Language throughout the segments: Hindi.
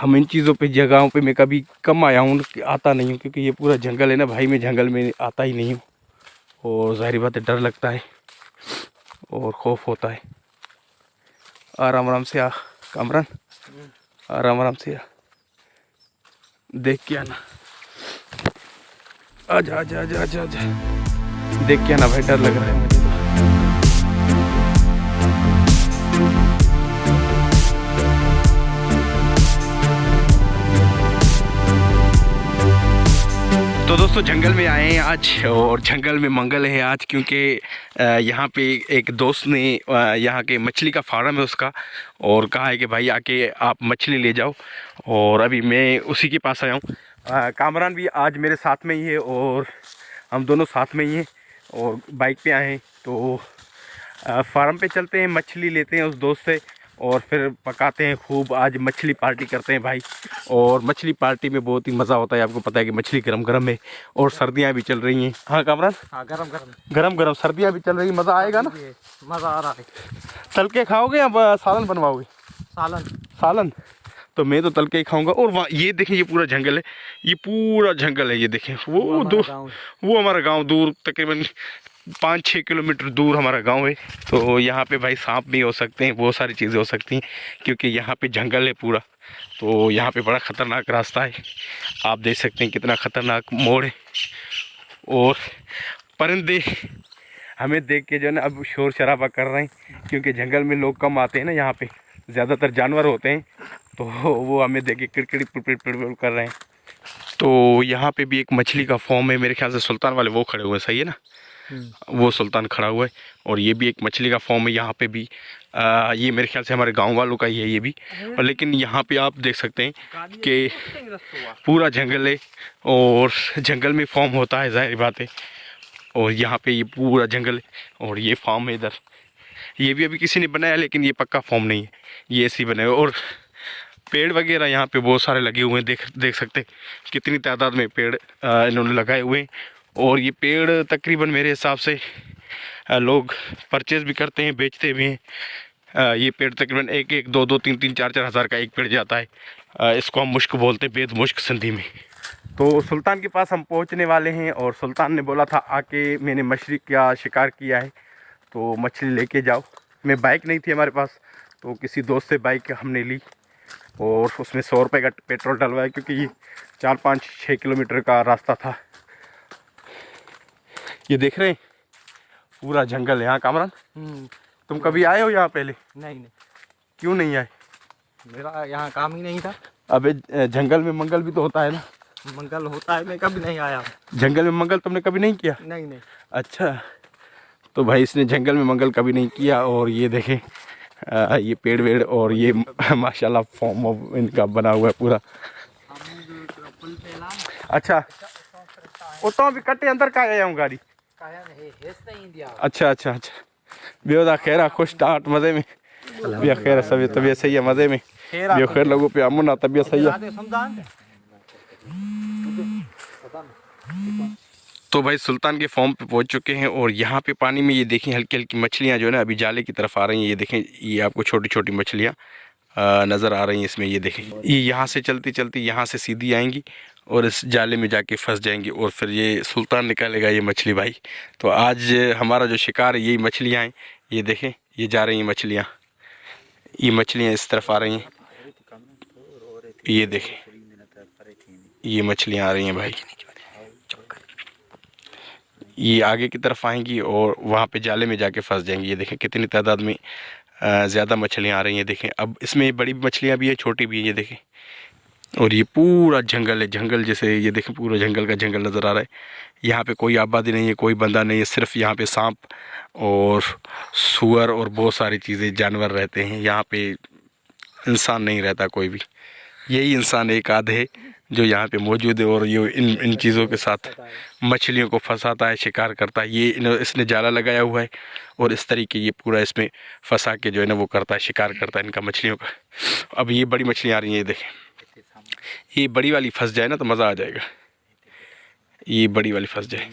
हम इन चीज़ों पे जगहों पे मैं कभी कम आया हूँ, आता नहीं हूँ, क्योंकि ये पूरा जंगल है ना भाई, मैं जंगल में आता ही नहीं हूँ। और ज़ाहिर बात है, डर लगता है और खौफ होता है। आराम आराम से आ कामरान, आराम आराम से आ, देख के आना। आजा आजा आजा आजा आजा, देख के आना भाई, डर लग रहा है मुझे। तो दोस्तों जंगल में आए हैं आज, और जंगल में मंगल है आज, क्योंकि यहाँ पे एक दोस्त ने यहाँ के मछली का फार्म है उसका, और कहा है कि भाई आके आप मछली ले जाओ, और अभी मैं उसी के पास आया हूँ। कामरान भी आज मेरे साथ में ही है, और हम दोनों साथ में ही हैं, और बाइक पे आए हैं। तो फार्म पे चलते हैं, मछली लेते हैं उस दोस्त से, और फिर पकाते हैं खूब। आज मछली पार्टी करते हैं भाई, और मछली पार्टी में बहुत ही मज़ा होता है। आपको पता है कि मछली गरम गरम है, और सर्दियाँ भी चल रही हैं। हाँ कामरान, हाँ गरम गरम गरम गरम सर्दियाँ भी चल रही हैं, मज़ा आएगा ना। मज़ा आ रहा है। तल के खाओगे या सालन बनवाओगे? सालन। सालन तो मैं तो तल के ही खाऊंगा। और वहाँ ये देखें, ये पूरा जंगल है, ये पूरा जंगल है। ये देखें वो दूर, वो हमारा गाँव दूर तकरीबन 5-6 किलोमीटर दूर हमारा गांव है। तो यहाँ पे भाई सांप भी हो सकते हैं, बहुत सारी चीज़ें हो सकती हैं, क्योंकि यहाँ पे जंगल है पूरा। तो यहाँ पे बड़ा ख़तरनाक रास्ता है, आप देख सकते हैं कितना ख़तरनाक मोड़ है। और परिंदे हमें देख के जो है ना अब शोर शराबा कर रहे हैं, क्योंकि जंगल में लोग कम आते हैं ना, यहाँ पे ज़्यादातर जानवर होते हैं, तो वो हमें देख के किड़किड़ी पिड़पिड़ कर रहे हैं। तो यहाँ पे भी एक मछली का फॉर्म है, मेरे ख्याल से सुल्तान वाले वो खड़े हुए हैं, सही है ना, वो सुल्तान खड़ा हुआ है। और ये भी एक मछली का फॉर्म है यहाँ पे भी। ये मेरे ख्याल से हमारे गांव वालों का ही है ये भी। और लेकिन यहाँ पे आप देख सकते हैं कि पूरा जंगल है, और जंगल में फॉर्म होता है, जाहिर बात है। और यहाँ पे ये पूरा जंगल है, और ये फार्म है इधर। ये भी अभी किसी ने बनाया, लेकिन ये पक्का फॉर्म नहीं है, ये ऐसे ही बना है। और पेड़ वगैरह यहाँ पे बहुत सारे लगे हुए हैं, देख सकते हैं कितनी तादाद में पेड़ इन्होंने लगाए हुए हैं। और ये पेड़ तकरीबन मेरे हिसाब से लोग परचेज़ भी करते हैं, बेचते भी हैं। ये पेड़ तकरीबन 1-1, 2-2, 3-3, 4-4 हज़ार का एक पेड़ जाता है। इसको हम मुश्क बोलते हैं, बेद मुश्क सिंधी में। तो सुल्तान के पास हम पहुंचने वाले हैं, और सुल्तान ने बोला था आके मैंने मछली का शिकार किया है, तो मछली लेके जाओ। मैं बाइक नहीं थी हमारे पास, तो किसी दोस्त से बाइक हमने ली, और उसमें 100 रुपये का पेट्रोल डलवाया, क्योंकि ये 4-5-6 किलोमीटर का रास्ता था। ये देख रहे हैं पूरा जंगल है यहाँ कामरान। तुम कभी आए हो यहाँ पहले? नहीं नहीं। क्यों नहीं आए? मेरा यहाँ काम ही नहीं था। अबे जंगल में मंगल भी तो होता है ना। मंगल होता है, मैं कभी नहीं आया जंगल में मंगल तुमने कभी नहीं किया? नहीं नहीं। अच्छा, तो भाई इसने जंगल में मंगल कभी नहीं किया। और ये देखें ये पेड़ वेड़, और ये माशाल्लाह फॉर्म इनका बना हुआ है पूरा। अच्छा, वो तो अभी कट्टे अंदर का आया हूँ गाड़ी। अच्छा अच्छा अच्छा, बेवदा खैर खुश टाट मज़े में, बिया खैर सब तबीयत सही है, मज़े में बिया खैर लोगों पे अमुन तबीयत सही है। तो भाई सुल्तान के फॉर्म पे पहुंच चुके हैं, और यहाँ पे पानी में ये देखें हल्की हल्की मछलियाँ जो है ना अभी जाले की तरफ आ रही हैं। ये देखें, ये आपको छोटी छोटी मछलियाँ नज़र आ रही हैं इसमें। ये देखें, ये यहाँ से चलती चलती यहाँ से सीधी आएंगी, और इस जाले में जाके फंस जाएंगी, और फिर ये सुल्तान निकालेगा ये मछली भाई। तो आज हमारा जो शिकार है यही मछलियाँ हैं। ये देखें, ये जा रही हैं मछलियाँ, ये मछलियाँ इस तरफ आ रही हैं। ये देखें, ये मछलियाँ आ रही हैं भाई, ये आगे की तरफ आएंगी और वहाँ पे जाले में जाके फंस जाएंगी। ये देखें कितनी तादाद में ज़्यादा मछलियाँ आ रही हैं। देखें, अब इसमें बड़ी मछलियाँ भी हैं, छोटी भी हैं। ये देखें, और ये पूरा जंगल है, जंगल जैसे ये देखें पूरा जंगल का जंगल नज़र आ रहा है। यहाँ पे कोई आबादी नहीं है, कोई बंदा नहीं है, सिर्फ यहाँ पे सांप और सूअर और बहुत सारी चीज़ें जानवर रहते हैं। यहाँ पे इंसान नहीं रहता कोई भी, यही इंसान एक आधे है जो यहाँ पे मौजूद है, और ये इन चीज़ों के साथ मछलियों को फंसाता है, शिकार करता है। ये इसने जाला लगाया हुआ है, और इस तरीके ये पूरा इसमें फंसा के जो है ना वो करता है, शिकार करता है इनका मछलियों का। अब ये बड़ी मछलियाँ आ रही हैं, ये देखें, ये बड़ी वाली फंस जाए ना तो मज़ा आ जाएगा। ये बड़ी वाली फंस जाए,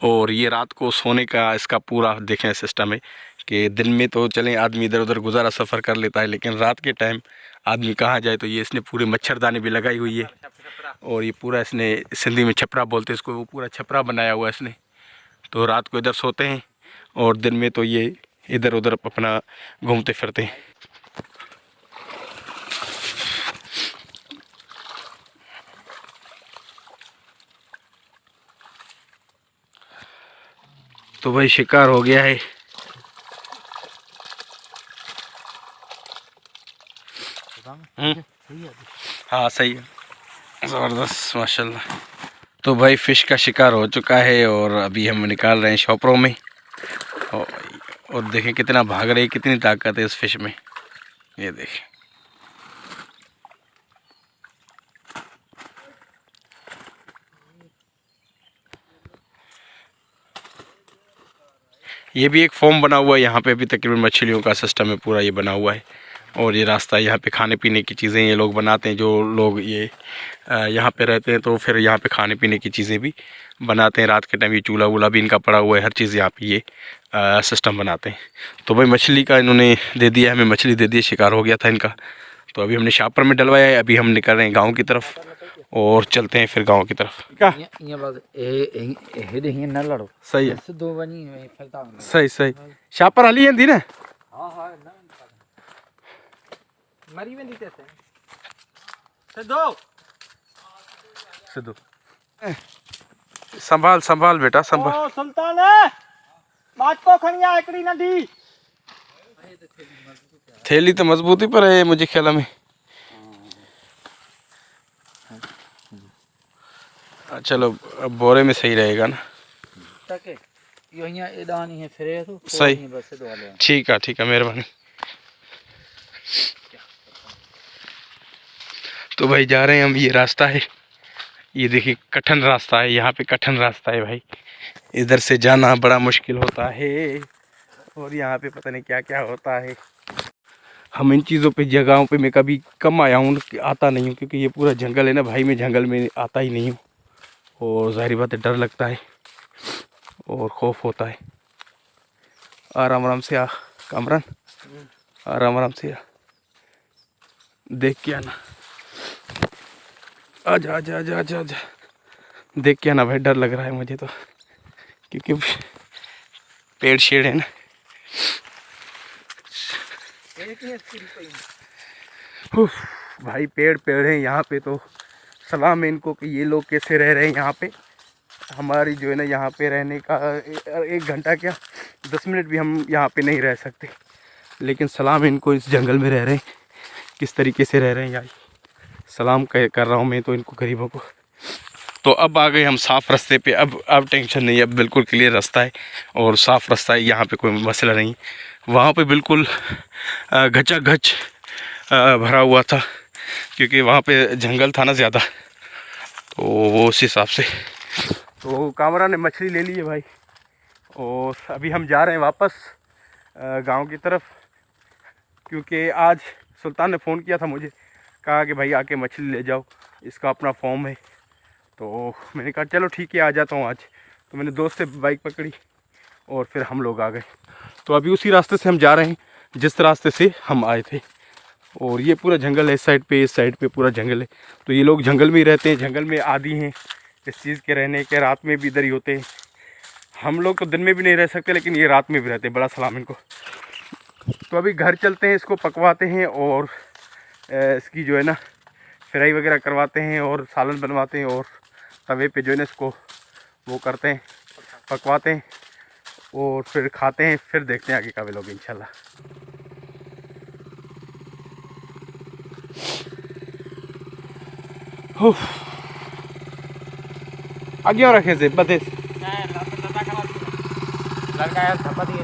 और ये रात को सोने का इसका पूरा देखें सिस्टम है कि दिन में तो चलें आदमी इधर उधर गुजारा सफ़र कर लेता है, लेकिन रात के टाइम आदमी कहाँ जाए। तो ये इसने पूरे मच्छरदानी भी लगाई हुई है और ये पूरा इसने सिंधी में छपरा बोलते हैं इसको, वो पूरा छपरा बनाया हुआ है इसने। तो रात को इधर सोते हैं और दिन में तो ये इधर उधर अपना घूमते फिरते हैं। तो भाई शिकार हो गया है। हाँ सही है, ज़बरदस्त माशाल्लाह। तो भाई फ़िश का शिकार हो चुका है और अभी हम निकाल रहे हैं शॉपरों में। और देखें कितना भाग रही, कितनी ताकत है इस फिश में, ये देखें। ये भी एक फॉर्म बना हुआ है यहाँ पे, अभी तकरीबन मछलियों का सिस्टम है पूरा ये बना हुआ है। और ये रास्ता यहाँ पे खाने पीने की चीज़ें ये लोग बनाते हैं, जो लोग ये यहाँ पे रहते हैं तो फिर यहाँ पे खाने पीने की चीज़ें भी बनाते हैं। रात के टाइम ये चूल्हा वूल्हा भी इनका पड़ा हुआ है, हर चीज़ यहाँ पे ये सिस्टम बनाते हैं। तो भाई मछली का इन्होंने दे दिया, हमें मछली दे दी, शिकार हो गया था इनका। तो अभी हमने शापर में डलवाया है, अभी हम निकल रहे हैं गाँव की तरफ और चलते हैं फिर गाँव की तरफ। सही है, सही सही। शापर हली थी ना, मरी में दी थे सिद्धू सिद्धू संभाल संभाल बेटा संभाल। ओ सुल्तान बात को खनिया एकड़ी नदी थैली तो मजबूती पर है मुझे ख्याल में। चलो अब बोरे में सही रहेगा ना। सही, ठीक है मेहरबानी। तो भाई जा रहे हैं हम, ये रास्ता है, ये देखिए कठिन रास्ता है, यहाँ पे कठिन रास्ता है भाई, इधर से जाना बड़ा मुश्किल होता है और यहाँ पे पता नहीं क्या क्या होता है। हम इन चीज़ों पे जगहों पे मैं कभी कम आया हूँ, आता नहीं हूँ, क्योंकि ये पूरा जंगल है ना भाई, मैं जंगल में आता ही नहीं हूँ और ज़ाहिर बात है डर लगता है और खौफ होता है। आराम आराम से आ कामरान, आराम आराम से आ, देख के आना, आजा आजा आजा आजा आजा, देख के आना भाई, डर लग रहा है मुझे तो, क्योंकि पेड़ शेड़ है ना। भाई पेड़ पेड़ है यहाँ पे, तो सलाम है इनको कि ये लोग कैसे रह रहे हैं यहाँ पे। हमारी जो है ना यहाँ पे रहने का 1 घंटा क्या 10 मिनट भी हम यहाँ पे नहीं रह सकते, लेकिन सलाम है इनको, इस जंगल में रह रहे हैं, किस तरीके से रह रहे हैं यार, सलाम कर रहा हूँ मैं तो इनको, गरीबों को। तो अब आ गए हम साफ़ रास्ते पे, अब टेंशन नहीं है, अब बिल्कुल क्लियर रास्ता है और साफ़ रास्ता है, यहाँ पे कोई मसला नहीं। वहाँ पे बिल्कुल घचा घच भरा हुआ था, क्योंकि वहाँ पे जंगल था ना ज़्यादा, तो वो उस हिसाब से। तो कामरा ने मछली ले ली है भाई और अभी हम जा रहे हैं वापस गांव की तरफ, क्योंकि आज सुल्तान ने फ़ोन किया था मुझे, कहा कि भाई आके मछली ले जाओ, इसका अपना फॉर्म है। तो मैंने कहा चलो ठीक है आ जाता हूँ आज। तो मैंने दोस्त से बाइक पकड़ी और फिर हम लोग आ गए। तो अभी उसी रास्ते से हम जा रहे हैं जिस रास्ते से हम आए थे, और ये पूरा जंगल है, इस साइड पे पूरा जंगल है। तो ये लोग जंगल में ही रहते हैं, जंगल में आदी हैं इस चीज़ के रहने के, रात में भी इधर ही होते हैं। हम लोग तो दिन में भी नहीं रह सकते, लेकिन ये रात में भी रहते हैं, बड़ा सलाम इनको। तो अभी घर चलते हैं, इसको पकवाते हैं और इसकी जो है ना फ्राई वगैरह करवाते हैं और सालन बनवाते हैं और तवे पे जो है ना इसको वो करते हैं, पकवाते हैं और फिर खाते हैं, फिर देखते हैं आगे का व्लॉग इंशाल्लाह। आगे और रखे से बते लड़का यार थपा दिए।